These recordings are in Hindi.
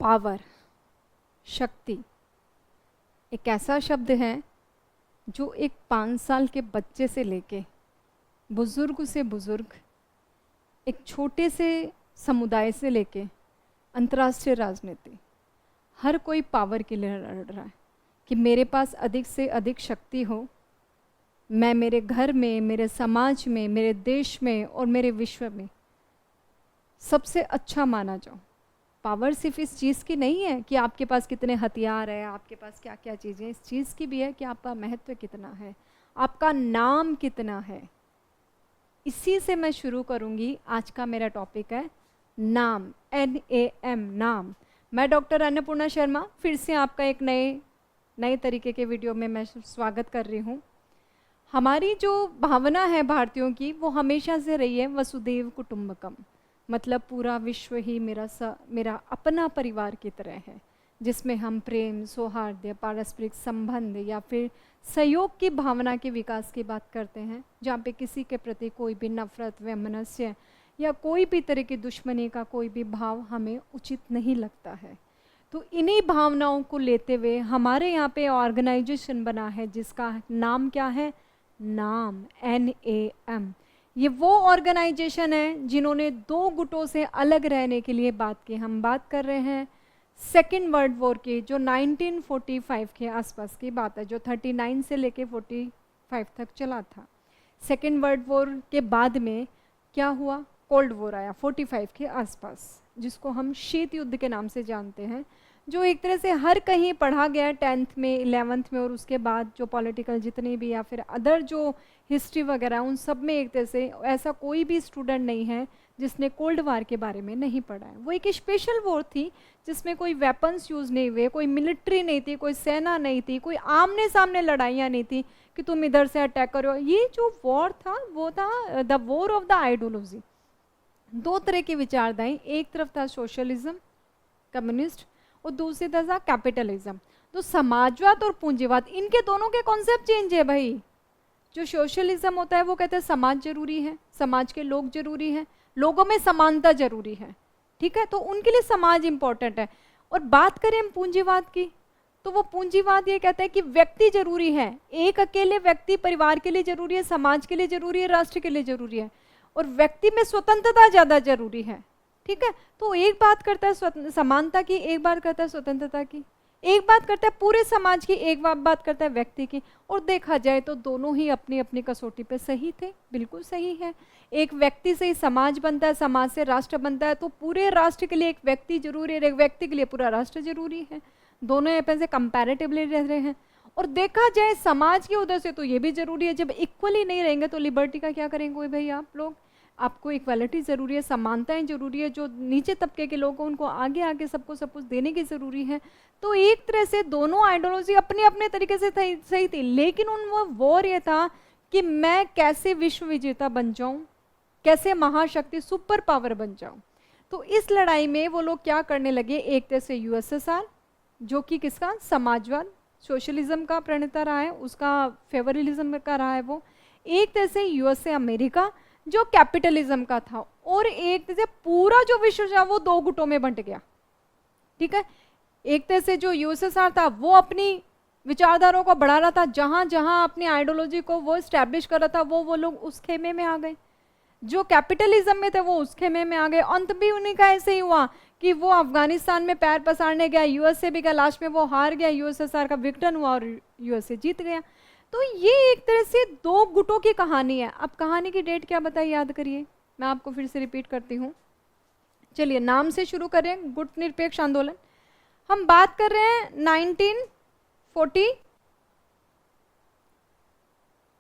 पावर, शक्ति एक ऐसा शब्द है जो एक 5 साल के बच्चे से लेके बुजुर्ग से बुजुर्ग, एक छोटे से समुदाय से लेके अंतर्राष्ट्रीय राजनीति, हर कोई पावर के लिए लड़ रहा है कि मेरे पास अधिक से अधिक शक्ति हो, मैं मेरे घर में, मेरे समाज में, मेरे देश में और मेरे विश्व में सबसे अच्छा माना जाऊं। पावर सिर्फ इस चीज़ की नहीं है कि आपके पास कितने हथियार है, आपके पास क्या क्या चीज़ें, इस चीज़ की भी है कि आपका महत्व कितना है, आपका नाम कितना है। इसी से मैं शुरू करूंगी। आज का मेरा टॉपिक है नाम, NAM, नाम। मैं डॉक्टर अन्नपूर्णा शर्मा फिर से आपका एक नए तरीके के वीडियो में मैं स्वागत कर रही हूँ। हमारी जो भावना है भारतीयों की, वो हमेशा से रही है वसुदेव कुटुंबकम, मतलब पूरा विश्व ही मेरा अपना परिवार की तरह है, जिसमें हम प्रेम, सौहार्द, पारस्परिक संबंध या फिर सहयोग की भावना के विकास की बात करते हैं, जहाँ पे किसी के प्रति कोई भी नफरत, वैमनस्य या कोई भी तरह की दुश्मनी का कोई भी भाव हमें उचित नहीं लगता है। तो इन्हीं भावनाओं को लेते हुए हमारे यहाँ पे ऑर्गेनाइजेशन बना है जिसका नाम क्या है, नाम, NAM। ये वो ऑर्गेनाइजेशन है जिन्होंने 2 गुटों से अलग रहने के लिए बात की। हम बात कर रहे हैं सेकेंड वर्ल्ड वॉर की, जो 1945 के आसपास की बात है, जो 39 से लेके 45 तक चला था। सेकेंड वर्ल्ड वॉर के बाद में क्या हुआ, कोल्ड वॉर आया 45 के आसपास, जिसको हम शीत युद्ध के नाम से जानते हैं, जो एक तरह से हर कहीं पढ़ा गया 10th में, 11th में, और उसके बाद जो पॉलिटिकल जितने भी या फिर अदर जो हिस्ट्री वगैरह, उन सब में एक तरह से ऐसा कोई भी स्टूडेंट नहीं है जिसने कोल्ड वार के बारे में नहीं पढ़ा है। वो एक स्पेशल वॉर थी जिसमें कोई वेपन्स यूज़ नहीं हुए, कोई मिलिट्री नहीं थी, कोई सेना नहीं थी, कोई आमने सामने लड़ाइयाँ नहीं थी कि तुम इधर से अटैक करो। ये जो वॉर था वो था the war of the ideology. 2 तरह की विचारधाराएं, एक तरफ था सोशलिज्म, कम्युनिस्ट, और दूसरी तरफ था कैपिटलिज्म। तो समाजवाद और पूंजीवाद, इनके दोनों के कॉन्सेप्ट चेंज है भाई। जो सोशलिज्म होता है वो कहते हैं समाज जरूरी है, समाज के लोग जरूरी हैं, लोगों में समानता जरूरी है, ठीक है, तो उनके लिए समाज इंपॉर्टेंट है। और बात करें हम पूंजीवाद की, तो वो पूंजीवाद ये कहता है कि व्यक्ति जरूरी है, एक अकेले व्यक्ति परिवार के लिए जरूरी है, समाज के लिए जरूरी है, राष्ट्र के लिए जरूरी है, और व्यक्ति में स्वतंत्रता ज़्यादा जरूरी है, ठीक है। तो एक बात करता है समानता की, एक बात करता है स्वतंत्रता की, एक बात करता है पूरे समाज की, एक बात करता है व्यक्ति की। और देखा जाए तो दोनों ही अपनी अपनी कसौटी पे सही थे, बिल्कुल सही है। एक व्यक्ति से ही समाज बनता है, समाज से राष्ट्र बनता है, तो पूरे राष्ट्र के लिए एक व्यक्ति जरूरी है, एक व्यक्ति के लिए पूरा राष्ट्र जरूरी है। दोनों यहाँ पे कंपैरेटिवली रह रहे हैं। और देखा जाए समाज की उधर से तो ये भी जरूरी है। जब इक्वली नहीं रहेंगे तो लिबर्टी का क्या करेंगे भाई आप लोग? आपको इक्वालिटी ज़रूरी है, समानताएं जरूरी है, जो नीचे तबके के लोग हैं उनको आगे आगे सबको सब कुछ देने की ज़रूरी है। तो एक तरह से दोनों आइडियोलॉजी अपने अपने तरीके से सही थी, लेकिन उन वो वॉर ये था कि मैं कैसे विश्व विजेता बन जाऊं, कैसे महाशक्ति सुपर पावर बन जाऊं। तो इस लड़ाई में वो लोग क्या करने लगे, एक तरह से USSR, जो कि किसका, समाजवाद, सोशलिज्म का प्रणेता रहा है, उसका फेवरलिज्म का रहा है वो। एक तरह से USA अमेरिका, जो कैपिटलिज्म का था, और एक तरह से पूरा जो विश्व था वो 2 गुटों में बंट गया, ठीक है। एक तरह से जो USSR था वो अपनी विचारधाराओं को बढ़ा रहा था, जहां जहां अपनी आइडियोलॉजी को वो स्टैब्लिश कर रहा था, वो लोग उस खेमे में आ गए। जो कैपिटलिज्म में थे वो उस खेमे में आ गए। अंत भी उन्हीं का ऐसे ही हुआ कि वो अफगानिस्तान में पैर पसारने गया, USA भी गया, लास्ट में वो हार गया, USSR का विक्टन हुआ और USA जीत गया। तो ये एक तरह से 2 गुटों की कहानी है। अब कहानी की डेट क्या बताइए, याद करिए, मैं आपको फिर से रिपीट करती हूँ। चलिए नाम से शुरू करें, गुट निरपेक्ष आंदोलन। हम बात कर रहे हैं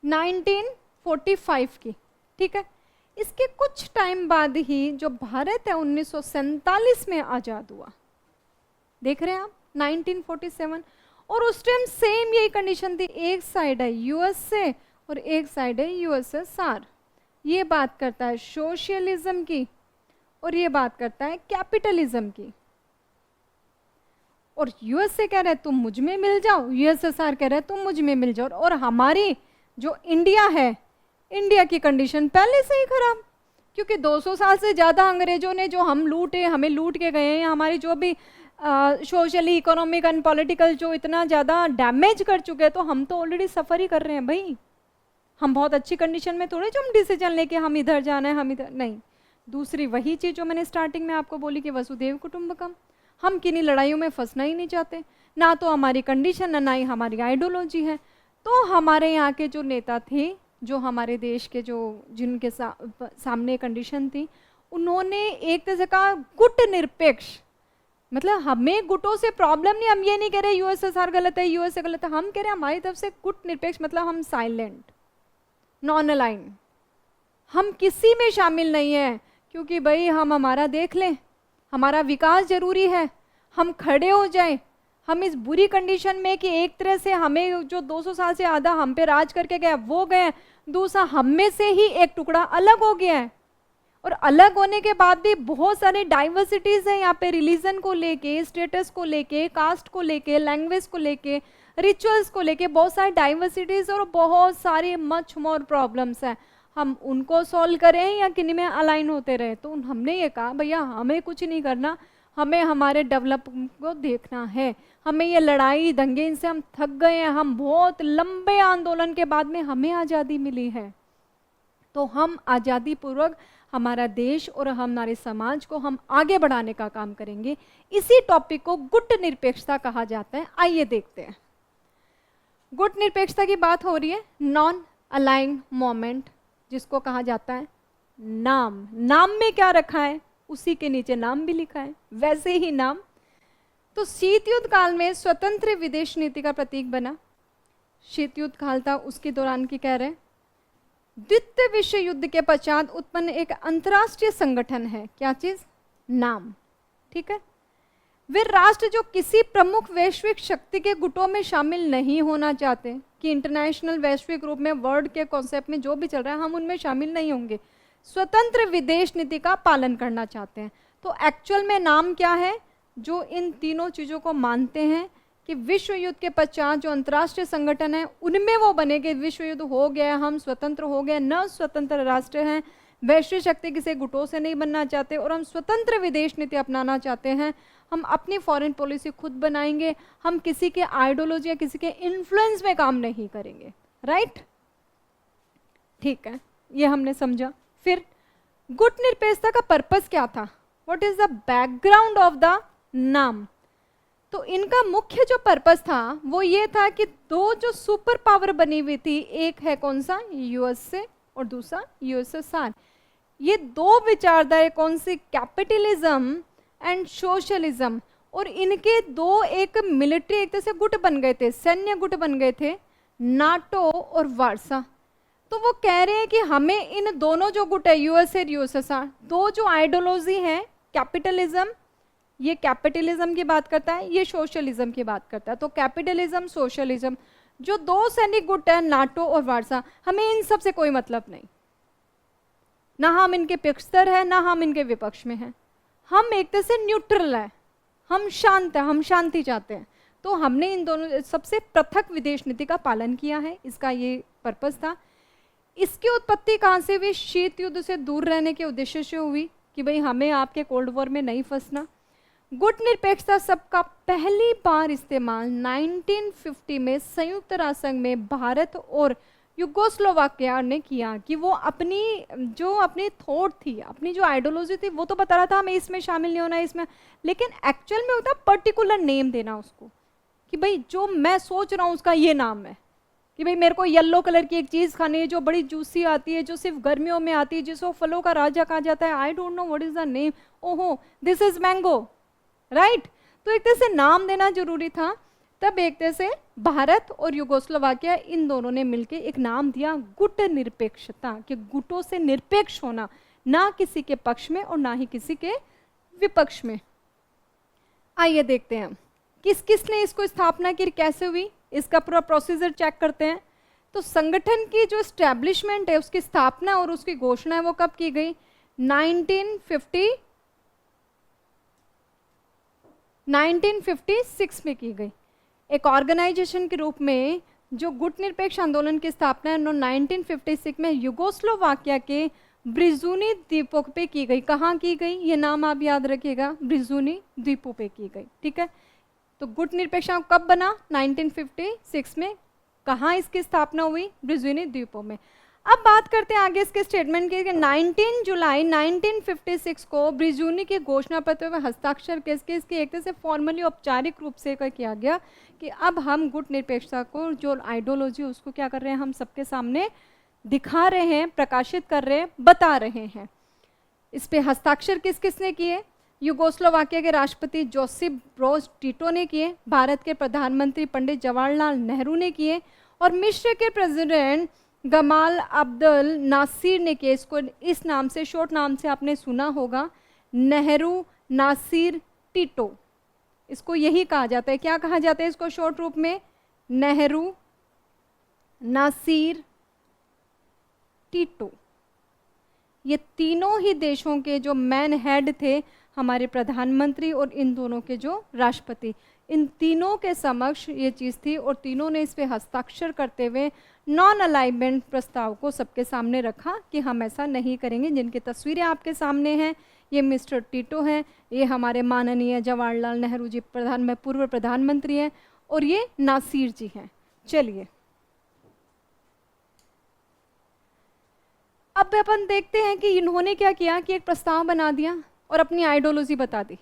1945 की, ठीक है। इसके कुछ टाइम बाद ही जो भारत है 1947 में आज़ाद हुआ। देख रहे हैं आप, 1947। और उस टाइम सेम यही कंडीशन थी, एक साइड है USA और एक साइड है USSR। ये बात करता है सोशलिज्म की और ये बात करता है कैपिटलिज्म की। और USA कह रहा है तुम मुझ में मिल जाओ, USSR कह रहा है तुम मुझ में मिल जाओ। और हमारी जो इंडिया है, इंडिया की कंडीशन पहले से ही खराब, क्योंकि 200 साल से ज़्यादा अंग्रेजों ने जो हम लूटे, हमें लूट के गए हैं, हमारी जो भी सोशली, इकोनॉमिक एंड पॉलिटिकल जो इतना ज़्यादा डैमेज कर चुके हैं, तो हम तो ऑलरेडी सफ़र ही कर रहे हैं भाई। हम बहुत अच्छी कंडीशन में थोड़े जो हम डिसीजन लेके हम इधर जाना है, हम इधर नहीं। दूसरी वही चीज़ जो मैंने स्टार्टिंग में आपको बोली कि वसुधैव कुटुंबकम, हम किन्हीं लड़ाइयों में फंसना ही नहीं चाहते, ना तो हमारी कंडीशन ना ही हमारी आइडियोलॉजी है। तो हमारे यहाँ के जो नेता थे, जो हमारे देश के जो जिनके सामने कंडीशन थी, उन्होंने एक तरह का गुट निरपेक्ष, मतलब हमें गुटों से प्रॉब्लम नहीं, हम ये नहीं कह रहे यूएसएसआर गलत है, यूएसए गलत है, हम कह रहे हैं हमारी तरफ से गुट निरपेक्ष, मतलब हम साइलेंट, नॉन अलाइन, हम किसी में शामिल नहीं है, क्योंकि भाई हम हमारा देख लें, हमारा विकास जरूरी है, हम खड़े हो जाएं। हम इस बुरी कंडीशन में कि एक तरह से हमें जो 200 साल से आधा हम पे राज करके गया वो गए, दूसरा हम में से ही एक टुकड़ा अलग हो गया है, और अलग होने के बाद भी बहुत सारे डाइवर्सिटीज हैं यहाँ पे, रिलीजन को लेके, स्टेटस को लेके, कास्ट को लेके, लैंग्वेज को लेके, रिचुअल्स को लेके बहुत सारी डाइवर्सिटीज और बहुत सारी मच मोर प्रॉब्लम्स हैं। हम उनको सॉल्व करें या किन्हीं में अलाइन होते रहे? तो हमने ये कहा भैया हमें कुछ नहीं करना, हमें हमारे डेवलपमेंट को देखना है, हमें ये लड़ाई दंगे इनसे हम थक गए हैं, हम बहुत लंबे आंदोलन के बाद में हमें आज़ादी मिली है, तो हम आज़ादी पूर्वक हमारा देश और हमारे समाज को हम आगे बढ़ाने का काम करेंगे। इसी टॉपिक को गुट निरपेक्षता कहा जाता है। आइए देखते हैं। गुट निरपेक्षता की बात हो रही है, नॉन अलाइन मोमेंट जिसको कहा जाता है नाम। नाम में क्या रखा है, उसी के नीचे नाम भी लिखा है, वैसे ही नाम। तो शीत युद्ध काल में स्वतंत्र विदेश नीति का प्रतीक बना। शीत युद्ध काल था, उसके दौरान की कह रहे हैं द्वितीय विश्व युद्ध के पश्चात उत्पन्न एक अंतर्राष्ट्रीय संगठन है, क्या चीज, नाम, ठीक है। वे राष्ट्र जो किसी प्रमुख वैश्विक शक्ति के गुटों में शामिल नहीं होना चाहते, कि इंटरनेशनल वैश्विक रूप में वर्ल्ड के कॉन्सेप्ट में जो भी चल रहा है हम उनमें शामिल नहीं होंगे, स्वतंत्र विदेश नीति का पालन करना चाहते हैं। तो एक्चुअल में नाम क्या है, जो इन तीनों चीज़ों को मानते हैं कि विश्व युद्ध के पश्चात जो अंतर्राष्ट्रीय संगठन है उनमें वो बने कि विश्व युद्ध हो गया, हम स्वतंत्र हो गए, न स्वतंत्र राष्ट्र हैं, वैश्विक शक्ति किसी गुटों से नहीं बनना चाहते, और हम स्वतंत्र विदेश नीति अपनाना चाहते हैं, हम अपनी फॉरेन पॉलिसी खुद बनाएंगे, हम किसी के आइडियोलॉजी या किसी के इन्फ्लुएंस में काम नहीं करेंगे, राइट, ठीक है, ये हमने समझा। फिर गुट निरपेक्षता का पर्पस क्या था, what is the background of the नाम। तो इनका मुख्य जो पर्पस था वो ये था कि दो जो सुपर पावर बनी हुई थी, एक है कौन सा, यूएसए, और दूसरा यूएसएसआर, ये दो विचारधारा कौन सी, कैपिटलिज्म एंड सोशलिज्म, और इनके दो एक मिलिट्री एक तरह से गुट बन गए थे, सैन्य गुट बन गए थे, नाटो और वार्सा। तो वो कह रहे हैं कि हमें इन दोनों जो गुट है, यूएसए और यूएसएसआर, दो जो आइडियोलॉजी है, कैपिटलिज्म, ये कैपिटलिज्म की बात करता है, ये सोशलिज्म की बात करता है। तो कैपिटलिज्म, सोशलिज्म, जो दो सैनिक गुट है, नाटो और वार्सा, हमें इन सब से कोई मतलब नहीं, ना हम इनके पक्षधर है ना हम इनके विपक्ष में हैं, हम एक तरह से न्यूट्रल है, हम शांत है, हम शांति चाहते हैं। तो हमने इन दोनों सबसे पृथक विदेश नीति का पालन किया है, इसका ये पर्पस था। इसकी उत्पत्ति कहाँ से हुई, शीत युद्ध से दूर रहने के उद्देश्य से हुई कि भाई हमें आपके कोल्ड वॉर में नहीं फंसना। गुट निरपेक्षता शब्द का पहली बार इस्तेमाल 1950 में संयुक्त राष्ट्र संघ में भारत और युगोस्लोवाकिया ने किया, कि वो अपनी थॉट थी, अपनी जो आइडियोलॉजी थी वो तो बता रहा था हमें इसमें शामिल नहीं होना है, इसमें, लेकिन एक्चुअल में होता पर्टिकुलर नेम देना उसको, कि भाई जो मैं सोच रहा हूँ उसका ये नाम है, कि भाई मेरे को येलो कलर की एक चीज़ खानी है जो बड़ी जूसी आती है, जो सिर्फ गर्मियों में आती है, जिसको फलों का राजा कहा जाता है, I don't know what is the name, ओहो दिस इज मैंगो, राइट। तो एक तरह से नाम देना जरूरी था। तब एक तरह से भारत और युगोस्लोवाकिया इन दोनों ने मिलकर एक नाम दिया गुट निरपेक्षता, कि गुटों से निरपेक्ष होना, ना किसी के पक्ष में और ना ही किसी के विपक्ष में। आइए देखते हैं किस किस ने इसको स्थापना की, कैसे हुई, इसका पूरा प्रोसीजर चेक करते हैं। तो संगठन की जो एस्टैब्लिशमेंट है, उसकी स्थापना और उसकी घोषणा है वो कब की गई, 1956 में की गई। एक ऑर्गेनाइजेशन के रूप में जो गुट निरपेक्ष आंदोलन की स्थापना है 1956 में युगोस्लोवाकिया के ब्रिजुनी द्वीपों पे की गई। कहाँ की गई, ये नाम आप याद रखिएगा, ब्रिजुनी द्वीपों पे की गई। ठीक है, तो गुट निरपेक्षांक कब बना, 1956 में। कहाँ इसकी स्थापना हुई, ब्रिजुनी द्वीपों में। अब बात करते हैं आगे इसके स्टेटमेंट की कि 19 जुलाई 1956 को ब्रिजुनी के घोषणा पत्र में हस्ताक्षर किसके, इसकी एक तरह से फॉर्मली औपचारिक रूप से किया गया कि अब हम गुट निरपेक्षता को जो आइडियोलॉजी उसको क्या कर रहे हैं, हम सबके सामने दिखा रहे हैं, प्रकाशित कर रहे हैं, बता रहे हैं। इस पे हस्ताक्षर किस किसने किए, यूगोस्लोवाकिया के राष्ट्रपति जोसेफ ब्रोज टिटो ने किए, भारत के प्रधानमंत्री पंडित जवाहरलाल नेहरू ने किए, और मिस्र के प्रेसिडेंट गमाल अब्दुल नासिर ने किए। इसको इस नाम से, शॉर्ट नाम से आपने सुना होगा, नेहरू नासिर टिटो, इसको यही कहा जाता है। क्या कहा जाता है इसको शॉर्ट रूप में, नेहरू नासिर टिटो। ये तीनों ही देशों के जो मैन हेड थे, हमारे प्रधानमंत्री और इन दोनों के जो राष्ट्रपति, इन तीनों के समक्ष ये चीज़ थी और तीनों ने इस पे हस्ताक्षर करते हुए नॉन अलाइनमेंट प्रस्ताव को सबके सामने रखा कि हम ऐसा नहीं करेंगे। जिनकी तस्वीरें आपके सामने हैं, ये मिस्टर टिटो हैं, ये हमारे माननीय जवाहरलाल नेहरू जी पूर्व प्रधानमंत्री हैं, और ये नासिर जी हैं। चलिए अब अपन देखते हैं कि इन्होंने क्या किया कि एक प्रस्ताव बना दिया और अपनी आइडियोलॉजी बता दी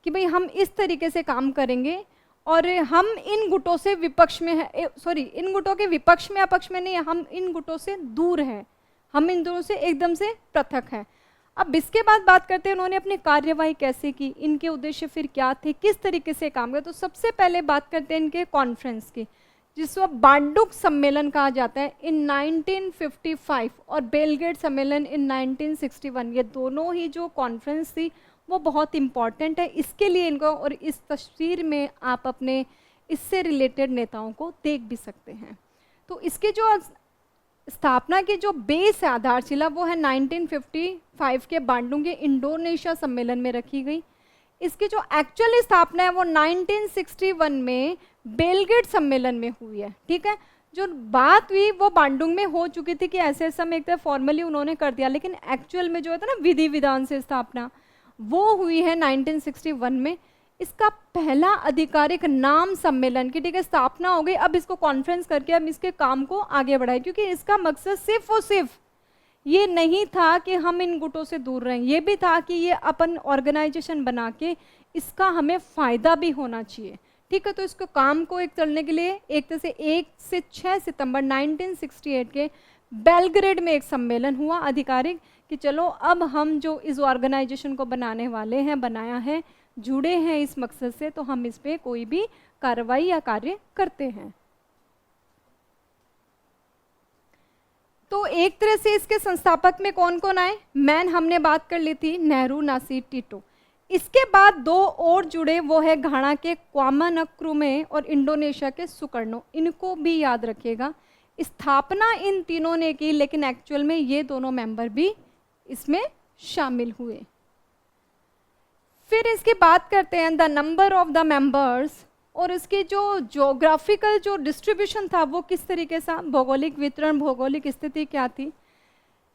कि भाई हम इस तरीके से काम करेंगे और हम इन गुटों से विपक्ष में है, सॉरी इन गुटों के विपक्ष में अपक्ष में नहीं, हम इन गुटों से दूर हैं, हम इन दोनों से एकदम से पृथक हैं। अब इसके बाद बात करते हैं उन्होंने अपनी कार्यवाही कैसे की, इनके उद्देश्य फिर क्या थे, किस तरीके से काम किया। तो सबसे पहले बात करते हैं इनके कॉन्फ्रेंस की, जिसको बांडुक सम्मेलन कहा जाता है इन 1955 और बेलग्रेड सम्मेलन इन 1961। ये दोनों ही जो कॉन्फ्रेंस थी वो बहुत इम्पॉर्टेंट है इसके लिए इनको, और इस तस्वीर में आप अपने इससे रिलेटेड नेताओं को देख भी सकते हैं। तो इसके जो स्थापना की जो बेस है, आधारशिला, वो है 1955 के बांडुंग के इंडोनेशिया सम्मेलन में रखी गई। इसकी जो एक्चुअल स्थापना है वो 1961 में बेलग्रेड सम्मेलन में हुई है। ठीक है, जो बात हुई वो बांडुंग में हो चुकी थी कि ऐसे समय एक तरह फॉर्मली उन्होंने कर दिया, लेकिन एक्चुअल में जो होता है ना विधि विधान से स्थापना, वो हुई है 1961 में। इसका पहला आधिकारिक नाम सम्मेलन की, ठीक है, स्थापना हो गई। अब इसको कॉन्फ्रेंस करके हम इसके काम को आगे बढ़ाए, क्योंकि इसका मकसद सिर्फ और सिर्फ ये नहीं था कि हम इन गुटों से दूर रहें, ये भी था कि ये अपन ऑर्गेनाइजेशन बना के इसका हमें फ़ायदा भी होना चाहिए। ठीक है, तो इसको काम को एक चलने के लिए एक तरह से 1 से 6 सितंबर 1968 के बेलग्रेड में एक सम्मेलन हुआ आधिकारिक कि चलो अब हम जो इस ऑर्गेनाइजेशन को बनाने वाले हैं, बनाया है, जुड़े हैं इस मकसद से, तो हम इस पर कोई भी कार्रवाई या कार्य करते हैं। तो एक तरह से इसके संस्थापक में कौन कौन आए, मैन हमने बात कर ली थी, नेहरू नासिर टिटो। इसके बाद दो और जुड़े, वो है घाना के क्वामा नक्रुमे और इंडोनेशिया के सुकर्णो। इनको भी याद रखिएगा। स्थापना इन तीनों ने की, लेकिन एक्चुअल में ये दोनों मेंबर भी इसमें शामिल हुए। फिर इसकी बात करते हैं the number of the members, और इसकी जो जोग्राफिकल जो डिस्ट्रीब्यूशन था वो किस तरीके से, भौगोलिक वितरण, भौगोलिक स्थिति क्या थी।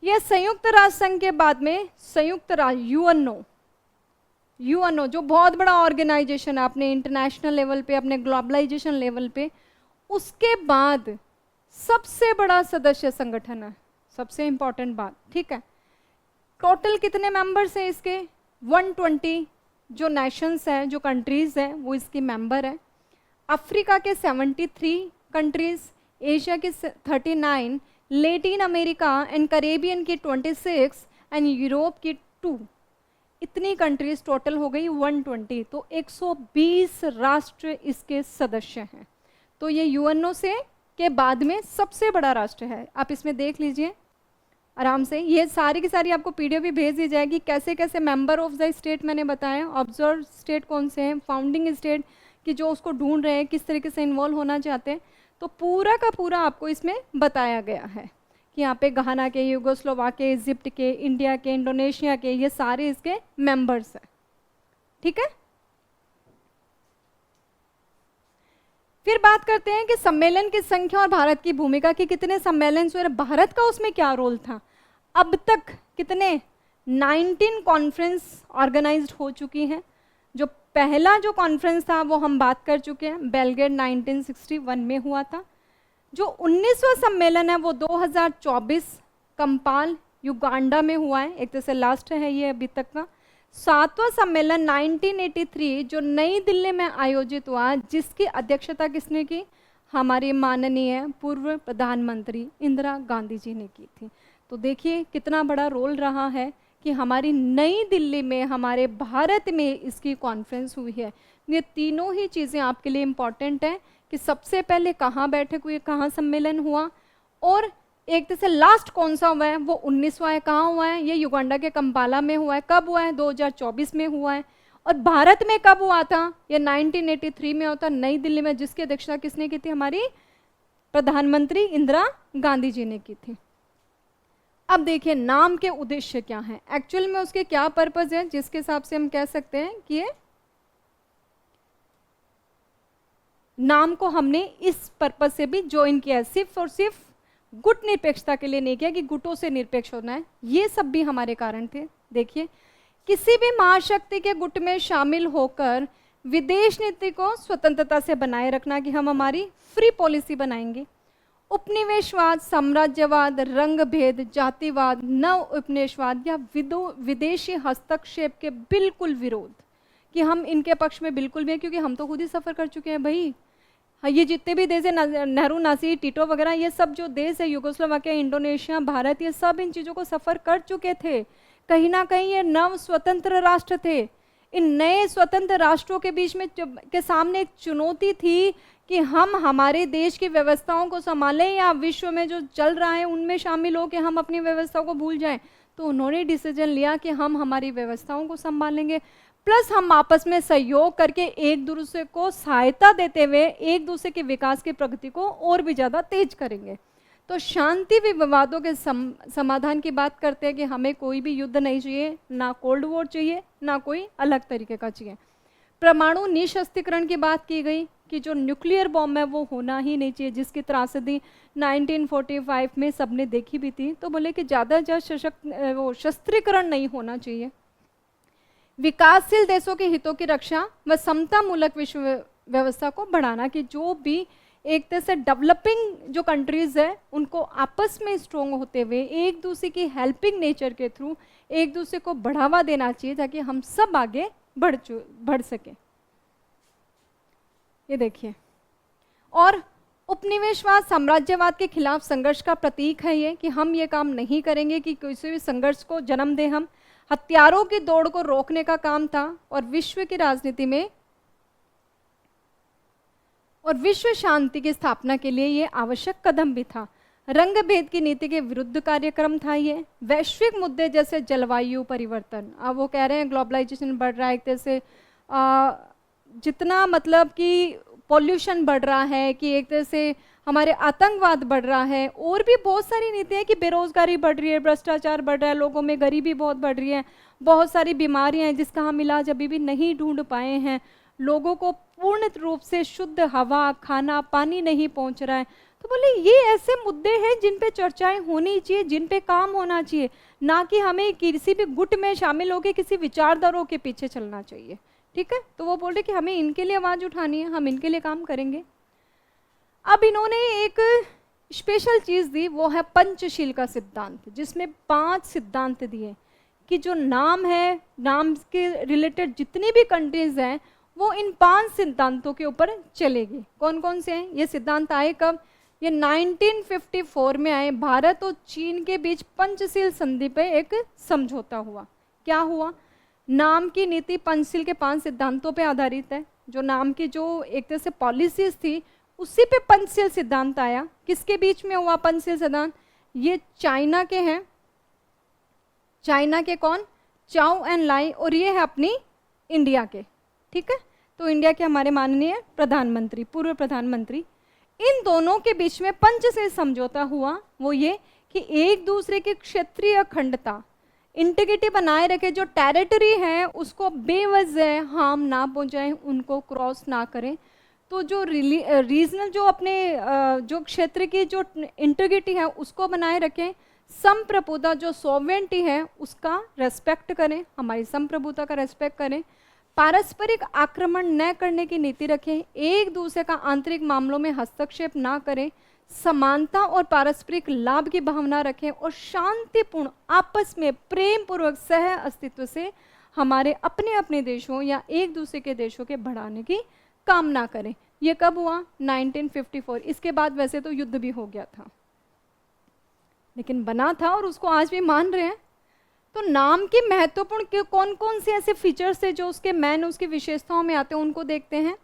यह संयुक्त राष्ट्र संघ के बाद में संयुक्त राष्ट्र यूएनओ जो बहुत बड़ा ऑर्गेनाइजेशन है अपने इंटरनेशनल लेवल पे, अपने ग्लोबलाइजेशन लेवल पे, उसके बाद सबसे बड़ा सदस्य संगठन है। सबसे इंपॉर्टेंट बात, ठीक है। टोटल कितने मेंबर्स हैं इसके, 120 जो नेशंस हैं, जो कंट्रीज हैं, वो इसकी मेंबर है। अफ्रीका के 73 कंट्रीज, एशिया की 39, लैटिन अमेरिका एंड कैरेबियन की 26 एंड यूरोप की 2। इतनी कंट्रीज टोटल हो गई 120। तो 120 राष्ट्र इसके सदस्य हैं। तो ये यूएनओ से के बाद में सबसे बड़ा राष्ट्र है। आप इसमें देख लीजिए आराम से, ये सारी की सारी आपको पीडीएफ भी भेज दी जाएगी। कैसे कैसे मेंबर ऑफ द स्टेट मैंने बताया, ऑब्जर्व स्टेट कौन से हैं, फाउंडिंग स्टेट कि जो उसको ढूंढ रहे हैं, किस तरीके से इन्वॉल्व होना चाहते हैं, तो पूरा का पूरा आपको इसमें बताया गया है कि यहाँ पे घाना के, यूगोस्लोवाकिया, इजिप्ट के, इंडिया के, इंडोनेशिया के, ये सारे इसके मेंबर्स हैं। ठीक है, फिर बात करते हैं कि सम्मेलन की संख्या और भारत की भूमिका, की कितने सम्मेलन हुए, भारत का उसमें क्या रोल था। अब तक कितने 19 कॉन्फ्रेंस ऑर्गेनाइज्ड हो चुकी हैं। जो पहला जो कॉन्फ्रेंस था वो हम बात कर चुके हैं, बेलग्रेड 1961 में हुआ था। जो 19वां सम्मेलन है वो 2024 कंपाल युगांडा में हुआ है, एक तरह से लास्ट है ये अभी तक का। 7वां सम्मेलन 1983 जो नई दिल्ली में आयोजित हुआ, जिसकी अध्यक्षता किसने की? हमारी माननीय पूर्व प्रधानमंत्री इंदिरा गांधी जी ने की थी। तो देखिए कितना बड़ा रोल रहा है कि हमारी नई दिल्ली में, हमारे भारत में इसकी कॉन्फ्रेंस हुई है। ये तीनों ही चीज़ें आपके लिए इम्पॉर्टेंट हैं कि सबसे पहले कहाँ बैठक हुई, कहाँ सम्मेलन हुआ, और एक तरह से लास्ट कौन सा हुआ है, वो 19वां है, कहाँ हुआ है? ये युगांडा के कंपाला में हुआ है। कब हुआ है? 2024 में हुआ है। और भारत में कब हुआ था? ये 1983 में होता, नई दिल्ली में, जिसकी अध्यक्षता किसने की थी? हमारी प्रधानमंत्री इंदिरा गांधी जी ने की थी। अब देखिए नाम के उद्देश्य क्या हैं, एक्चुअल में उसके क्या पर्पज है, जिसके हिसाब से हम कह सकते हैं कि ये नाम को हमने इस पर्पज से भी ज्वाइन किया है, सिर्फ और सिर्फ गुट निरपेक्षता के लिए नहीं किया कि गुटों से निरपेक्ष होना है, ये सब भी हमारे कारण थे। देखिए किसी भी महाशक्ति के गुट में शामिल होकर विदेश नीति को स्वतंत्रता से बनाए रखना, कि हम हमारी फ्री पॉलिसी बनाएंगे। उपनिवेशवाद, साम्राज्यवाद, रंग भेद, जातिवाद, नव उपनिवेशवाद या विदेशी हस्तक्षेप के बिल्कुल विरोध, कि हम इनके पक्ष में बिल्कुल भी है, क्योंकि हम तो खुद ही सफ़र कर चुके हैं भाई। हाँ, ये जितने भी देश है, नेहरू, नासी, टिटो वगैरह, ये सब जो देश है, युगोस्लोवाकिया, इंडोनेशिया, भारत, ये सब इन चीज़ों को सफ़र कर चुके थे। कहीं ना कहीं ये नव स्वतंत्र राष्ट्र थे। इन नए स्वतंत्र राष्ट्रों के बीच में के सामने एक चुनौती थी कि हम हमारे देश की व्यवस्थाओं को संभालें या विश्व में जो चल रहा है उनमें शामिल हो के हम अपनी व्यवस्थाओं को भूल जाएं। तो उन्होंने डिसीजन लिया कि हम हमारी व्यवस्थाओं को संभालेंगे, प्लस हम आपस में सहयोग करके एक दूसरे को सहायता देते हुए एक दूसरे के विकास की प्रगति को और भी ज़्यादा तेज करेंगे। तो शांति विवादों के समाधान की बात करते हैं कि हमें कोई भी युद्ध नहीं चाहिए, ना कोल्ड वॉर चाहिए, ना कोई अलग तरीके का चाहिए। परमाणु निशस्त्रीकरण की बात की गई कि जो न्यूक्लियर बॉम्ब है वो होना ही नहीं चाहिए, जिसकी त्रासदी 1945 में सबने देखी भी थी। तो बोले कि ज़्यादा वो शस्त्रीकरण नहीं होना चाहिए। विकासशील देशों के हितों की रक्षा व समतामूलक विश्व व्यवस्था को बढ़ाना, कि जो भी एक तरह से डेवलपिंग जो कंट्रीज़ है उनको आपस में स्ट्रोंग होते हुए एक दूसरे की हेल्पिंग नेचर के थ्रू एक दूसरे को बढ़ावा देना चाहिए, ताकि हम सब आगे बढ़ सके। ये देखिए, और उपनिवेशवाद, साम्राज्यवाद के खिलाफ संघर्ष का प्रतीक है ये, कि हम ये काम नहीं करेंगे कि किसी भी संघर्ष को जन्म दे। हम हथियारों की दौड़ को रोकने का काम था, और विश्व की राजनीति में और विश्व शांति की स्थापना के लिए ये आवश्यक कदम भी था। रंग भेद की नीति के विरुद्ध कार्यक्रम था ये। वैश्विक मुद्दे जैसे जलवायु परिवर्तन, अब वो कह रहे हैं ग्लोबलाइजेशन बढ़ रहा है, एक तरह से जितना मतलब कि पॉल्यूशन बढ़ रहा है, कि एक तरह से हमारे आतंकवाद बढ़ रहा है, और भी बहुत सारी नीतियाँ, कि बेरोजगारी बढ़ रही है, भ्रष्टाचार बढ़ रहा है, लोगों में गरीबी बहुत बढ़ रही है, बहुत सारी बीमारियाँ हैं जिसका हम इलाज अभी भी नहीं ढूंढ पाए हैं, लोगों को पूर्ण रूप से शुद्ध हवा, खाना, पानी नहीं पहुंच रहा है। तो बोले ये ऐसे मुद्दे हैं जिन पे चर्चाएं होनी चाहिए, जिन पे काम होना चाहिए, ना कि हमें किसी भी गुट में शामिल होकर किसी विचारधाराओं के पीछे चलना चाहिए। ठीक है, तो वो बोल रहे कि हमें इनके लिए आवाज़ उठानी है, हम इनके लिए काम करेंगे। अब इन्होंने एक स्पेशल चीज़ दी, वो है पंचशील का सिद्धांत, जिसमें 5 सिद्धांत दिए कि जो नाम है, नाम के रिलेटेड जितनी भी कंट्रीज हैं वो इन 5 सिद्धांतों के ऊपर चलेगी। कौन कौन से हैं ये सिद्धांत? आए कब? ये 1954 में आए। भारत और चीन के बीच पंचशील संधि पे एक समझौता हुआ। क्या हुआ? नाम की नीति पंचशील के 5 सिद्धांतों पे आधारित है। जो नाम की जो एक तरह से पॉलिसीज थी उसी पे पंचशील सिद्धांत आया। किसके बीच में हुआ पंचशील सिद्धांत? ये चाइना के हैं। चाइना के कौन? चाओ एंड लाई, और ये है अपनी इंडिया के। ठीक है, तो इंडिया के हमारे माननीय प्रधानमंत्री, पूर्व प्रधानमंत्री, इन दोनों के बीच में पंचशील समझौता हुआ। वो ये कि एक दूसरे की क्षेत्रीय अखंडता, इंटीग्रिटी बनाए रखे, जो टेरिटरी है उसको बेवजह हार्म ना पहुंचाएं, उनको क्रॉस ना करें। तो जो रीजनल जो अपने जो क्षेत्र की जो इंटीग्रिटी है उसको बनाए रखें, संप्रभुता जो सॉवरेंटी है उसका रेस्पेक्ट करें, हमारी संप्रभुता का रेस्पेक्ट करें, पारस्परिक आक्रमण न करने की नीति रखें, एक दूसरे का आंतरिक मामलों में हस्तक्षेप ना करें, समानता और पारस्परिक लाभ की भावना रखें और शांतिपूर्ण आपस में प्रेम पूर्वक सह अस्तित्व से हमारे अपने अपने देशों या एक दूसरे के देशों के बढ़ाने की कामना करें। ये कब हुआ? 1954। इसके बाद वैसे तो युद्ध भी हो गया था, लेकिन बना था और उसको आज भी मान रहे हैं। तो नाम की महत्वपूर्ण कौन कौन से ऐसे फीचर्स है जो उसके मैन उसकी विशेषताओं में आते हैं, उनको देखते हैं।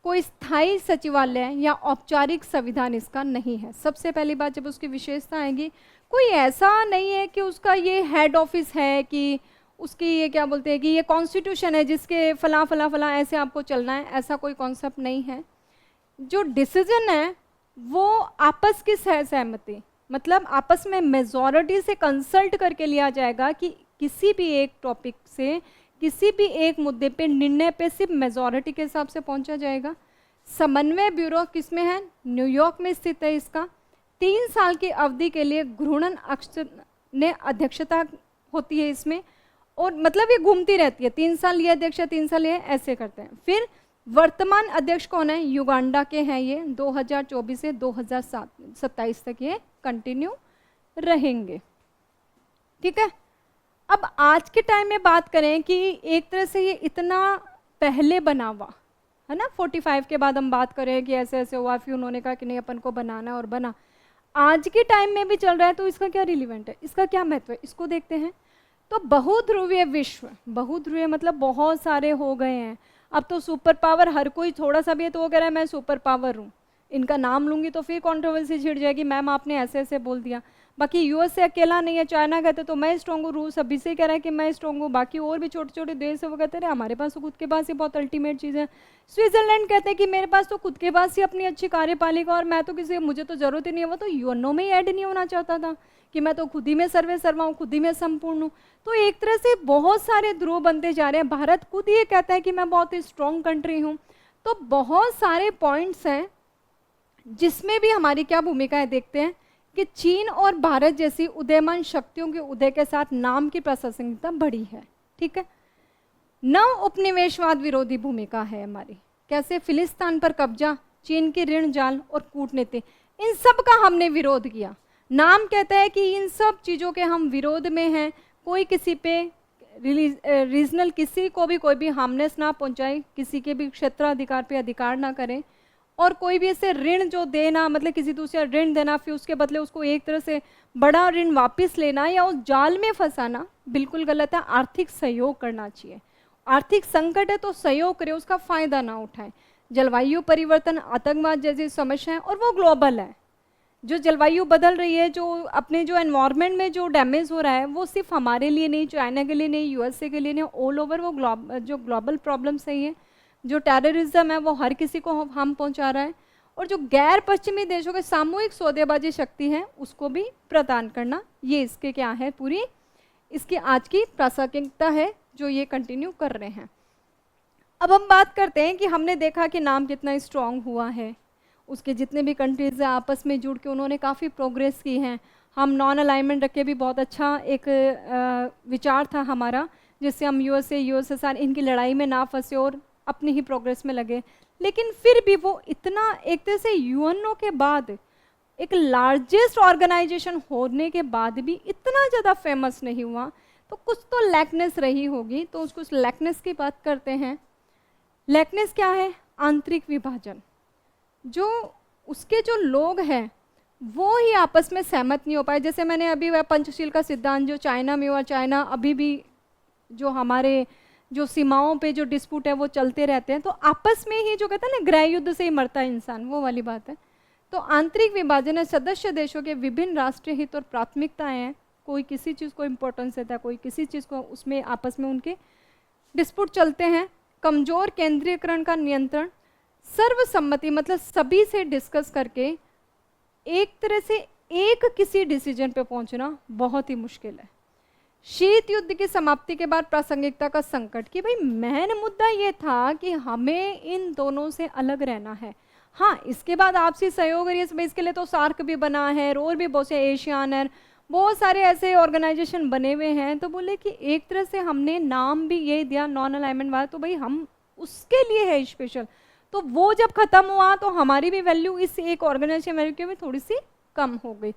कोई स्थायी सचिवालय या औपचारिक संविधान इसका नहीं है। सबसे पहली बात जब उसकी विशेषता आएगी, कोई ऐसा नहीं है कि उसका ये हेड ऑफिस है कि उसकी ये क्या बोलते हैं कि ये कॉन्स्टिट्यूशन है जिसके फला फला फला ऐसे आपको चलना है, ऐसा कोई कॉन्सेप्ट नहीं है। जो डिसीजन है वो आपस की सहमति, मतलब आपस में मेजॉरिटी से कंसल्ट करके लिया जाएगा कि किसी भी एक टॉपिक से किसी भी एक मुद्दे पे निर्णय पे सिर्फ मेजॉरिटी के हिसाब से पहुंचा जाएगा। समन्वय ब्यूरो किसमें है? न्यूयॉर्क में स्थित है। इसका 3 साल की अवधि के लिए घूर्णन अक्ष ने अध्यक्षता होती है इसमें, और मतलब ये घूमती रहती है, 3 साल ये अध्यक्ष, 3 साल ये, ऐसे करते हैं। फिर वर्तमान अध्यक्ष कौन है? युगांडा के हैं ये, 2024 से 2027 तक ये कंटिन्यू रहेंगे। ठीक है। अब आज के टाइम में बात करें कि एक तरह से ये इतना पहले बना हुआ है ना, 45 के बाद हम बात करें कि ऐसे ऐसे हुआ, फिर उन्होंने कहा कि नहीं अपन को बनाना और बना, आज के टाइम में भी चल रहा है, तो इसका क्या रिलीवेंट है, इसका क्या महत्व है, इसको देखते हैं। तो बहुध्रुवीय विश्व, बहुध्रुवीय मतलब बहुत सारे हो गए हैं। अब तो सुपर पावर हर कोई थोड़ा सा भी है तो वो कह रहा है मैं सुपर पावर हूँ, इनका नाम लूंगी तो फिर कंट्रोवर्सी छिड़ जाएगी, मैम आपने ऐसे ऐसे बोल दिया। बाकी यूएस से अकेला नहीं है, चाइना कहते तो मैं स्ट्रॉन्ग हूँ, रूस अभी से कह रहा है कि मैं स्ट्रॉन्ग हूँ, बाकी और भी छोटे छोटे देश है वो कहते हैं हमारे पास तो खुद के पास ही बहुत अल्टीमेट चीज़ है। स्विट्जरलैंड कहते हैं कि मेरे पास तो खुद के पास ही अपनी अच्छी कार्यपालिका और मैं तो किसी, मुझे तो जरूरत ही नहीं है। वो तो यूएनओ में ही ऐड नहीं होना चाहता था कि मैं तो खुद ही में सर्वे सर्वा हूँ, खुद ही में संपूर्ण हूँ। तो एक तरह से बहुत सारे ध्रुव बनते जा रहे हैं। भारत खुद ये कहता है कि मैं बहुत ही स्ट्रॉन्ग कंट्री हूँ। तो बहुत सारे पॉइंट्स हैं जिसमें भी हमारी क्या भूमिका है, देखते हैं कि चीन और भारत जैसी उदयमान शक्तियों के उदय के साथ नाम की प्रासंगिकता बढ़ी है। ठीक है। नव उपनिवेशवाद विरोधी भूमिका है हमारी। कैसे? फिलिस्तीन पर कब्जा, चीन की ऋण जाल और कूटनीति, इन सब का हमने विरोध किया। नाम कहता है कि इन सब चीज़ों के हम विरोध में हैं। कोई किसी पे रीजनल किसी को भी कोई भी हार्मनेस ना पहुंचाए, किसी के भी क्षेत्राधिकार पे अधिकार ना करें, और कोई भी ऐसे ऋण जो देना, मतलब किसी दूसरे ऋण देना फिर उसके बदले उसको एक तरह से बड़ा ऋण वापस लेना या उस जाल में फंसाना बिल्कुल गलत है। आर्थिक सहयोग करना चाहिए। आर्थिक संकट है तो सहयोग करें, उसका फायदा ना उठाएं। जलवायु परिवर्तन, आतंकवाद जैसी समस्याएं, और वो ग्लोबल है। जो जलवायु बदल रही है, जो अपने जो एनवायरनमेंट में जो डैमेज हो रहा है, वो सिर्फ हमारे लिए नहीं, चाइना के लिए नहीं, यूएसए के लिए नहीं, ऑल ओवर वो जो ग्लोबल प्रॉब्लम सही है। जो टेररिज्म है वो हर किसी को हम पहुंचा रहा है, और जो गैर पश्चिमी देशों के सामूहिक सौदेबाजी शक्ति है उसको भी प्रदान करना, ये इसके क्या है, पूरी इसकी आज की प्रासंगिकता है जो ये कंटिन्यू कर रहे हैं। अब हम बात करते हैं कि हमने देखा कि नाम कितना स्ट्रांग हुआ है, उसके जितने भी कंट्रीज हैं आपस में जुड़ के उन्होंने काफ़ी प्रोग्रेस की हैं। हम नॉन अलाइनमेंट रख के भी बहुत अच्छा एक विचार था हमारा, जिससे हम यूएसएसआर इनकी लड़ाई में ना फंसे और अपनी ही प्रोग्रेस में लगे। लेकिन फिर भी वो इतना, एक तरह से यूएनओ के बाद एक लार्जेस्ट ऑर्गेनाइजेशन होने के बाद भी इतना ज़्यादा फेमस नहीं हुआ, तो कुछ तो लैकनेस रही होगी। तो उसको लैकनेस की बात करते हैं। लैकनेस क्या है? आंतरिक विभाजन। जो उसके जो लोग हैं वो ही आपस में सहमत नहीं हो पाए। जैसे मैंने अभी वह पंचशील का सिद्धांत जो चाइना में हुआ, चाइना अभी भी जो हमारे जो सीमाओं पे जो डिस्प्यूट है वो चलते रहते हैं, तो आपस में ही जो कहते हैं ना गृह युद्ध से ही मरता है इंसान, वो वाली बात है। तो आंतरिक विभाजन है, सदस्य देशों के विभिन्न राष्ट्रीय हित और प्राथमिकताएं हैं, कोई किसी चीज़ को इम्पोर्टेंस देता है, कोई किसी चीज़ को, उसमें आपस में उनके डिस्प्यूट चलते हैं। कमजोर केंद्रीयकरण का नियंत्रण, सर्वसम्मति मतलब सभी से डिस्कस करके एक तरह से एक किसी डिसीजन पे पहुंचना बहुत ही मुश्किल है। शीत युद्ध की समाप्ति के बाद प्रासंगिकता का संकट, कि भाई मेन मुद्दा ये था कि हमें इन दोनों से अलग रहना है। हाँ, इसके बाद आपसी सहयोग, इसके लिए तो सार्क भी बना है और भी बहुत से एशियान है, बहुत सारे ऐसे ऑर्गेनाइजेशन बने हुए हैं। तो बोले कि एक तरह से हमने नाम भी ये दिया नॉन अलाइनमेंट वाला, तो भाई हम उसके लिए है स्पेशल। तो वो जब खत्म हुआ तो हमारी भी वैल्यू इस एक ऑर्गेनाइजेशन वैल्यू में थोड़ी सी कम हो गई।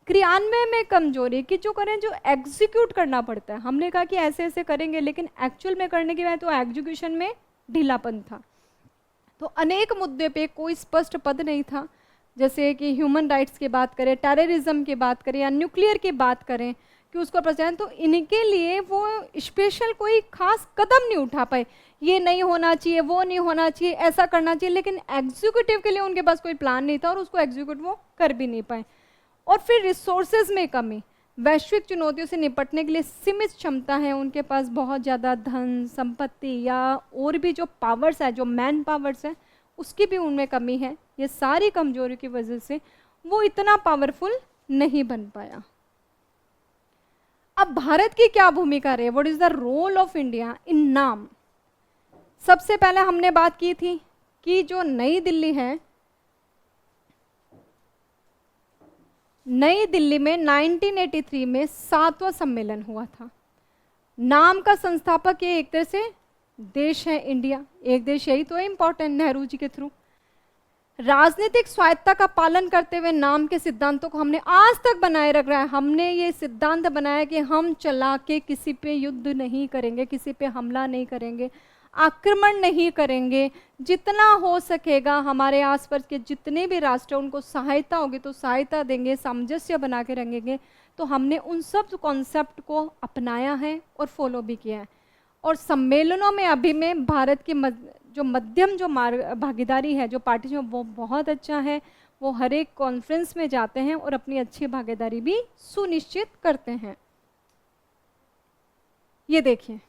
क्रियान्वयन में कमजोरी कि जो करें, जो एग्जीक्यूट करना पड़ता है, हमने कहा कि ऐसे ऐसे करेंगे, लेकिन एक्चुअल में करने के बाद तो एग्जीक्यूशन में ढीलापन था। तो अनेक मुद्दे पे कोई स्पष्ट पद नहीं था, जैसे कि ह्यूमन राइट्स की बात करें, टेररिज्म की बात करें या न्यूक्लियर की बात करें कि उसको प्रचार, तो इनके लिए वो स्पेशल कोई खास कदम नहीं उठा पाए, ये नहीं होना चाहिए, वो नहीं होना चाहिए, ऐसा करना चाहिए, लेकिन एग्जीक्यूटिव के लिए उनके पास कोई प्लान नहीं था और उसको एग्जीक्यूट वो कर भी नहीं पाए। और फिर रिसोर्सेज में कमी, वैश्विक चुनौतियों से निपटने के लिए सीमित क्षमता है उनके पास, बहुत ज़्यादा धन संपत्ति या और भी जो पावर्स है, जो मैन पावर्स है, उसकी भी उनमें कमी है। ये सारी कमजोरी की वजह से वो इतना पावरफुल नहीं बन पाया। अब भारत की क्या भूमिका रही, what is the role of India in नाम। सबसे पहले हमने बात की थी कि जो नई दिल्ली है, नई दिल्ली में 1983 में 7वां सम्मेलन हुआ था। नाम का संस्थापक ये एक तरह से देश है इंडिया, एक देश यही तो है इम्पोर्टेंट, नेहरू जी के थ्रू। राजनीतिक स्वायत्तता का पालन करते हुए नाम के सिद्धांतों को हमने आज तक बनाए रख रहा है। हमने ये सिद्धांत बनाया कि हम चला के किसी पे युद्ध नहीं करेंगे, किसी पे हमला नहीं करेंगे, आक्रमण नहीं करेंगे, जितना हो सकेगा हमारे आसपास के जितने भी राष्ट्र उनको सहायता होगी तो सहायता देंगे, सामंजस्य बना के रखेंगे। तो हमने उन सब कॉन्सेप्ट को अपनाया है और फॉलो भी किया है। और सम्मेलनों में अभी में भारत की जो मध्यम जो भागीदारी है, जो पार्टी वो बहुत अच्छा है। वो हर एक कॉन्फ्रेंस में जाते हैं और अपनी अच्छी भागीदारी भी सुनिश्चित करते हैं। ये देखिए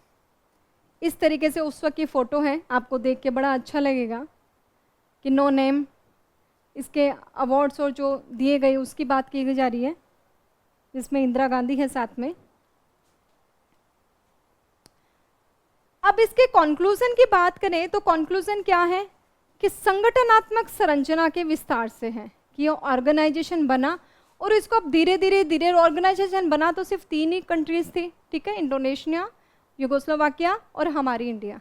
इस तरीके से उस वक्त की फ़ोटो है, आपको देख के बड़ा अच्छा लगेगा कि नो नेम, इसके अवार्ड्स और जो दिए गए उसकी बात की जा रही है, जिसमें इंदिरा गांधी है साथ में। अब इसके कंक्लूजन की बात करें तो कंक्लूजन क्या है कि संगठनात्मक संरचना के विस्तार से है कि ये ऑर्गेनाइजेशन बना और इसको अब धीरे धीरे ऑर्गेनाइजेशन बना तो सिर्फ 3 ही कंट्रीज थी, ठीक है, इंडोनेशिया, यूगोस्लोवाकिया और हमारी इंडिया।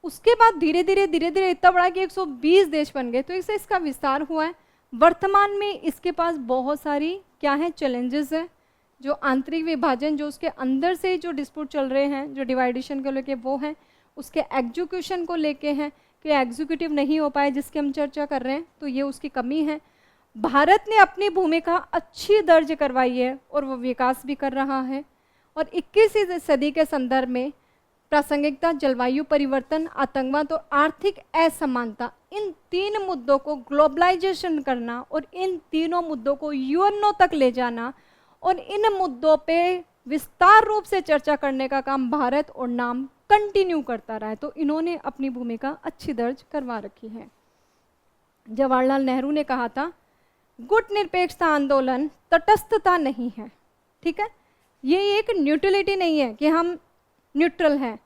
उसके बाद धीरे धीरे इतना बड़ा कि 120 देश बन गए, तो इससे इसका विस्तार हुआ है। वर्तमान में इसके पास बहुत सारी क्या है चैलेंजेस है, जो आंतरिक विभाजन, जो उसके अंदर से जो डिस्प्यूट चल रहे हैं, जो डिवाइडेशन को लेके वो है, उसके एग्जीक्यूशन को लेके हैं कि एग्जीक्यूटिव नहीं हो पाए जिसकी हम चर्चा कर रहे हैं, तो ये उसकी कमी है। भारत ने अपनी भूमिका अच्छी दर्ज करवाई है और वो विकास भी कर रहा है। और 21वीं सदी के संदर्भ में प्रासंगिकता, जलवायु परिवर्तन, आतंकवाद और आर्थिक असमानता, इन 3 मुद्दों को ग्लोबलाइजेशन करना और इन तीनों मुद्दों को यूएनओ तक ले जाना और इन मुद्दों पे विस्तार रूप से चर्चा करने का काम भारत और नाम कंटिन्यू करता रहा है। तो इन्होंने अपनी भूमिका अच्छी दर्ज करवा रखी है। जवाहरलाल नेहरू ने कहा था, गुट निरपेक्षता आंदोलन तटस्थता नहीं है, ठीक है, ये एक न्यूट्रलिटी नहीं है कि हम न्यूट्रल हैं।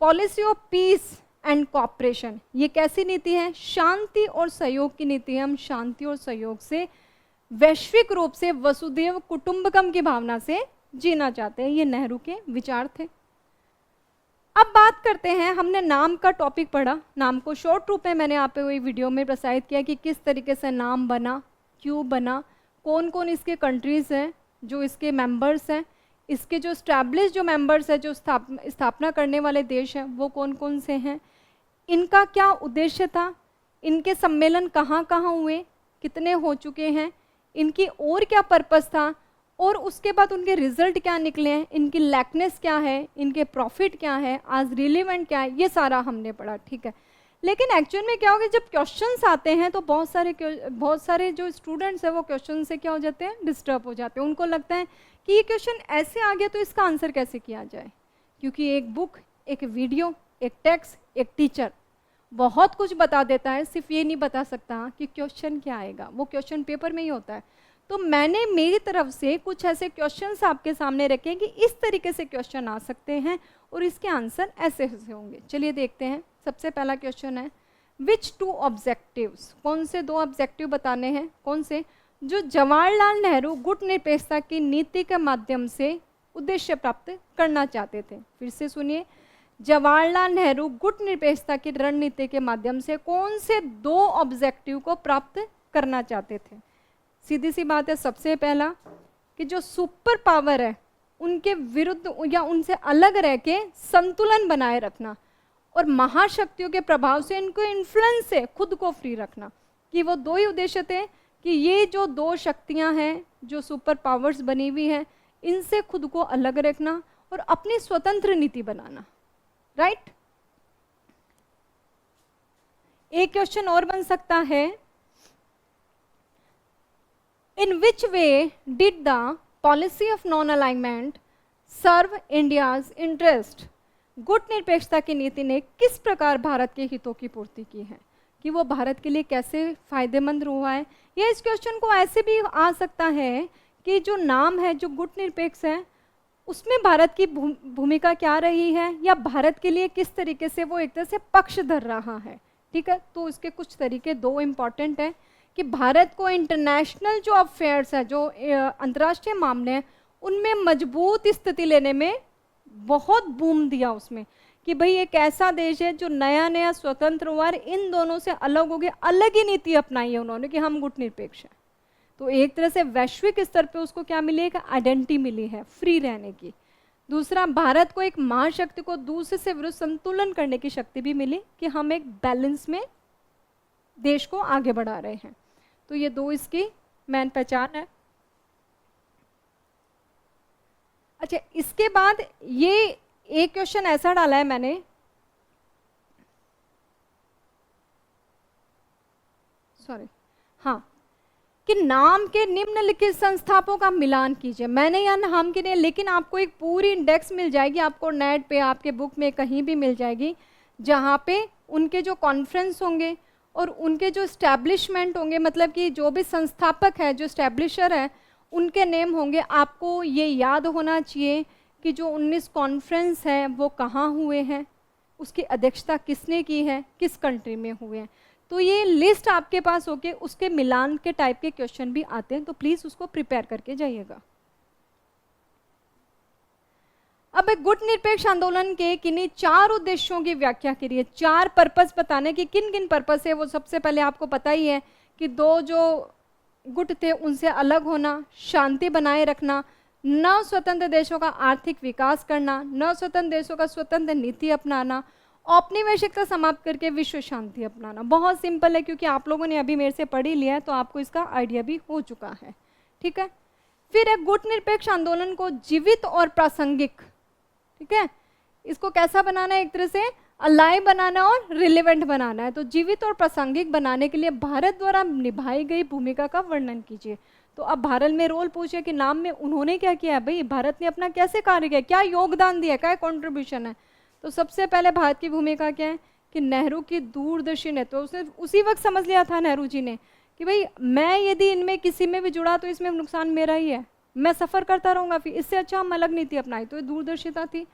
Policy of peace and cooperation, ये कैसी नीति है, शांति और सहयोग की नीति है। हम शांति और सहयोग से वैश्विक रूप से वसुधैव कुटुंबकम की भावना से जीना चाहते हैं। ये नेहरू के विचार थे। अब बात करते हैं, हमने नाम का टॉपिक पढ़ा, नाम को शॉर्ट रूप में मैंने आप वही वीडियो में प्रसारित किया कि किस तरीके से नाम बना, क्यों बना, कौन कौन इसके कंट्रीज़ हैं जो इसके मेंबर्स हैं, इसके जो स्टैब्लिश जो मेंबर्स हैं, जो स्थापना करने वाले देश हैं, वो कौन कौन से हैं, इनका क्या उद्देश्य था, इनके सम्मेलन कहाँ कहाँ हुए, कितने हो चुके हैं, इनकी और क्या पर्पस था, और उसके बाद उनके रिजल्ट क्या निकले हैं, इनकी लैकनेस क्या है, इनके प्रॉफिट क्या है, आज रिलेवेंट क्या है, ये सारा हमने पढ़ा, ठीक है। लेकिन एक्चुअल में क्या होगा, जब क्वेश्चंस आते हैं तो बहुत सारे जो स्टूडेंट्स हैं वो क्वेश्चन से क्या हो जाते हैं, डिस्टर्ब हो जाते हैं। उनको लगता है कि ये क्वेश्चन ऐसे आ गया तो इसका आंसर कैसे किया जाए, क्योंकि एक बुक, एक वीडियो, एक टेक्स्ट, एक टीचर बहुत कुछ बता देता है, सिर्फ ये नहीं बता सकता कि क्वेश्चन क्या आएगा, वो क्वेश्चन पेपर में ही होता है। तो मैंने मेरी तरफ से कुछ ऐसे क्वेश्चंस आपके सामने रखे कि इस तरीके से क्वेश्चन आ सकते हैं और इसके आंसर ऐसे ऐसे होंगे। चलिए देखते हैं। सबसे पहला क्वेश्चन है, विच 2 ऑब्जेक्टिव्स, कौन से 2 ऑब्जेक्टिव बताने हैं, कौन से, जो जवाहरलाल नेहरू गुट निरपेक्षता की नीति के माध्यम से उद्देश्य प्राप्त करना चाहते थे। फिर से सुनिए, जवाहरलाल नेहरू गुट निरपेक्षता की रणनीति के माध्यम से कौन से 2 ऑब्जेक्टिव को प्राप्त करना चाहते थे? सीधी सी बात है, सबसे पहला कि जो सुपर पावर है उनके विरुद्ध या उनसे अलग रह के संतुलन बनाए रखना, और महाशक्तियों के प्रभाव से इनको इन्फ्लुएंस से खुद को फ्री रखना। कि वो 2 ही उद्देश्य थे कि ये जो 2 शक्तियां हैं जो सुपर पावर्स बनी हुई हैं, इनसे खुद को अलग रखना और अपनी स्वतंत्र नीति बनाना। राइट? एक क्वेश्चन और बन सकता है, in which way did the policy of non alignment serve India's interest? गुट निरपेक्षता की नीति ने किस प्रकार भारत के हितों की पूर्ति की है, कि वो भारत के लिए कैसे फायदेमंद हुआ है। या इस क्वेश्चन को ऐसे भी आ सकता है कि जो नाम है जो गुट निरपेक्ष है, उसमें भारत की भूमिका क्या रही है, या भारत के लिए किस तरीके से वो एक तरह से पक्ष धर रहा है। ठीक है, तो इसके कुछ तरीके 2 इम्पॉर्टेंट हैं कि भारत को इंटरनेशनल जो अफेयर्स है, जो अंतर्राष्ट्रीय मामले हैं, उनमें मजबूत स्थिति लेने में बहुत बूम दिया उसमें, कि भाई एक ऐसा देश है जो नया नया स्वतंत्र हुआ और इन दोनों से अलग हो गए, अलग ही नीति अपनाई है उन्होंने कि हम गुट निरपेक्ष हैं। तो एक तरह से वैश्विक स्तर पे उसको क्या मिली है, एक आइडेंटिटी मिली है फ्री रहने की। दूसरा, भारत को एक महाशक्ति को दूसरे से विरुद्ध संतुलन करने की शक्ति भी मिली कि हम एक बैलेंस में देश को आगे बढ़ा रहे हैं। तो ये 2 इसकी मेन पहचान है। अच्छा, इसके बाद ये एक क्वेश्चन ऐसा डाला है मैंने, सॉरी, हाँ, कि नाम के निम्नलिखित संस्थापकों का मिलान कीजिए। मैंने यहाँ नाम के नहीं, लेकिन आपको एक पूरी इंडेक्स मिल जाएगी, आपको नेट पे आपके बुक में कहीं भी मिल जाएगी, जहाँ पे उनके जो कॉन्फ्रेंस होंगे और उनके जो स्टैब्लिशमेंट होंगे, मतलब कि जो भी संस्थापक है, जो स्टैब्लिशर है, उनके नेम होंगे। आपको ये याद होना चाहिए कि जो 19 कॉन्फ्रेंस है वो कहाँ हुए हैं, उसकी अध्यक्षता किसने की है, किस कंट्री में हुए हैं। तो ये लिस्ट आपके पास होके उसके मिलान के टाइप के क्वेश्चन भी आते हैं, तो प्लीज़ उसको प्रिपेयर करके जाइएगा। अब एक गुट निरपेक्ष आंदोलन के किन्हीं 4 उद्देश्यों की व्याख्या करिए। 4 पर्पस बताने की, किन किन पर्पस है वो सबसे पहले आपको पता ही है कि 2 जो गुट थे उनसे अलग होना, शांति बनाए रखना, नव स्वतंत्र देशों का आर्थिक विकास करना, नव स्वतंत्र देशों का स्वतंत्र नीति अपनाना, औपनिवेशिकता समाप्त करके विश्व शांति अपनाना। बहुत सिंपल है, क्योंकि आप लोगों ने अभी मेरे से पढ़ ही लिया है, तो आपको इसका आइडिया भी हो चुका है। ठीक है, फिर एक गुट निरपेक्ष आंदोलन को जीवित और प्रासंगिक, ठीक है, इसको कैसा बनाना है, एक तरह से अलाइव बनाना और रिलेवेंट बनाना है। तो जीवित और प्रासंगिक बनाने के लिए भारत द्वारा निभाई गई भूमिका का वर्णन कीजिए। तो अब भारत में रोल पूछे कि नाम में उन्होंने क्या किया है, भाई भारत ने अपना कैसे कार्य किया, क्या योगदान दिया, क्या कंट्रीब्यूशन है। तो सबसे पहले भारत की भूमिका क्या है कि नेहरू की दूरदर्शी ने, तो उसने उसी वक्त समझ लिया था नेहरू जी ने कि भाई मैं यदि इनमें किसी में भी जुड़ा तो इसमें नुकसान मेरा ही है, मैं सफ़र करता रहूँगा, फिर इससे अच्छा हम अलग नीति अपनाई। तो ये दूरदर्शिता थी।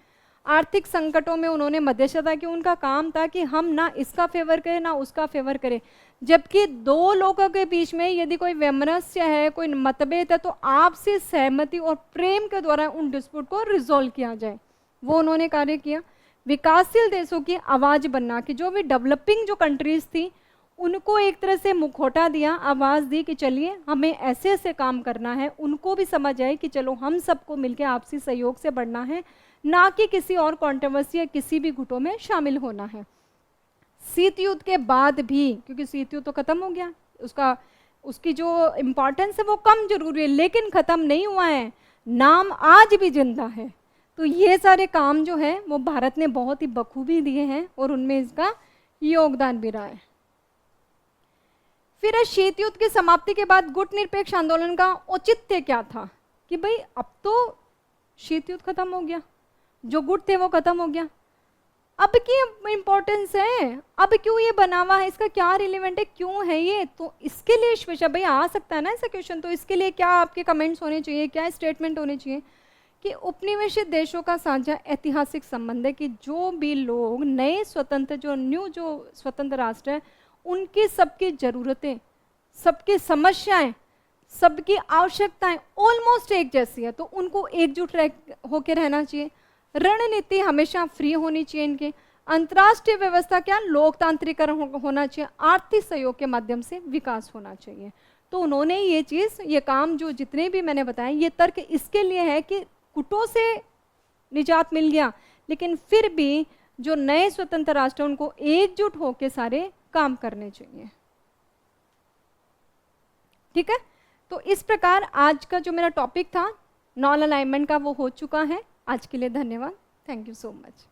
आर्थिक संकटों में उन्होंने मध्यस्थता की, उनका काम था कि हम ना इसका फेवर करें ना उसका फेवर करें। जबकि 2 लोगों के बीच में यदि कोई वैमनस्य है, कोई मतभेद है, तो आपसी सहमति और प्रेम के द्वारा उन डिस्प्यूट को रिजोल्व किया जाए, वो उन्होंने कार्य किया। विकासशील देशों की आवाज़ बनना, कि जो भी डेवलपिंग जो कंट्रीज थी उनको एक तरह से मुखौटा दिया, आवाज़ दी कि चलिए हमें ऐसे ऐसे काम करना है, उनको भी समझ आए कि चलो हम सबको मिलकर आपसी सहयोग से बढ़ना है, ना कि किसी और कंट्रोवर्सी या किसी भी गुटों में शामिल होना है। शीत युद्ध के बाद भी, क्योंकि शीत युद्ध तो खत्म हो गया, उसकी जो इम्पोर्टेंस है वो कम जरूरी है, लेकिन ख़त्म नहीं हुआ है, नाम आज भी जिंदा है। तो ये सारे काम जो है वो भारत ने बहुत ही बखूबी दिए हैं और उनमें इसका योगदान भी रहा है। फिर शीत युद्ध की समाप्ति के बाद गुट निरपेक्ष आंदोलन का औचित्य क्या था कि भाई अब तो शीत युद्ध खत्म हो गया, जो गुट थे वो खत्म हो गया, अब की इम्पोर्टेंस है, अब क्यों ये बना हुआ है, इसका क्या रिलेवेंट है, क्यों है ये। तो इसके लिए श्वेता भाई आ सकता है ना ऐसा क्वेश्चन, तो इसके लिए क्या आपके कमेंट्स होने चाहिए, क्या स्टेटमेंट होने चाहिए कि उपनिवेशित देशों का साझा ऐतिहासिक संबंध है कि जो भी लोग नए स्वतंत्र, जो स्वतंत्र राष्ट्र है, उनकी सबकी ज़रूरतें, सबकी समस्याएं सबकी आवश्यकताएं ऑलमोस्ट एक जैसी है, तो उनको एकजुट होकर रहना चाहिए। रणनीति हमेशा फ्री होनी चाहिए इनके। अंतर्राष्ट्रीय व्यवस्था क्या, लोकतांत्रिकरण होना चाहिए। आर्थिक सहयोग के माध्यम से विकास होना चाहिए। तो उन्होंने ये चीज़, ये काम जो जितने भी मैंने बताए, ये तर्क इसके लिए है कि गुटों से निजात मिल गया, लेकिन फिर भी जो नए स्वतंत्र राष्ट्र उनको एकजुट होकर सारे काम करने चाहिए। ठीक है, तो इस प्रकार आज का जो मेरा टॉपिक था नॉन अलाइनमेंट का, वो हो चुका है। आज के लिए धन्यवाद। Thank you so much.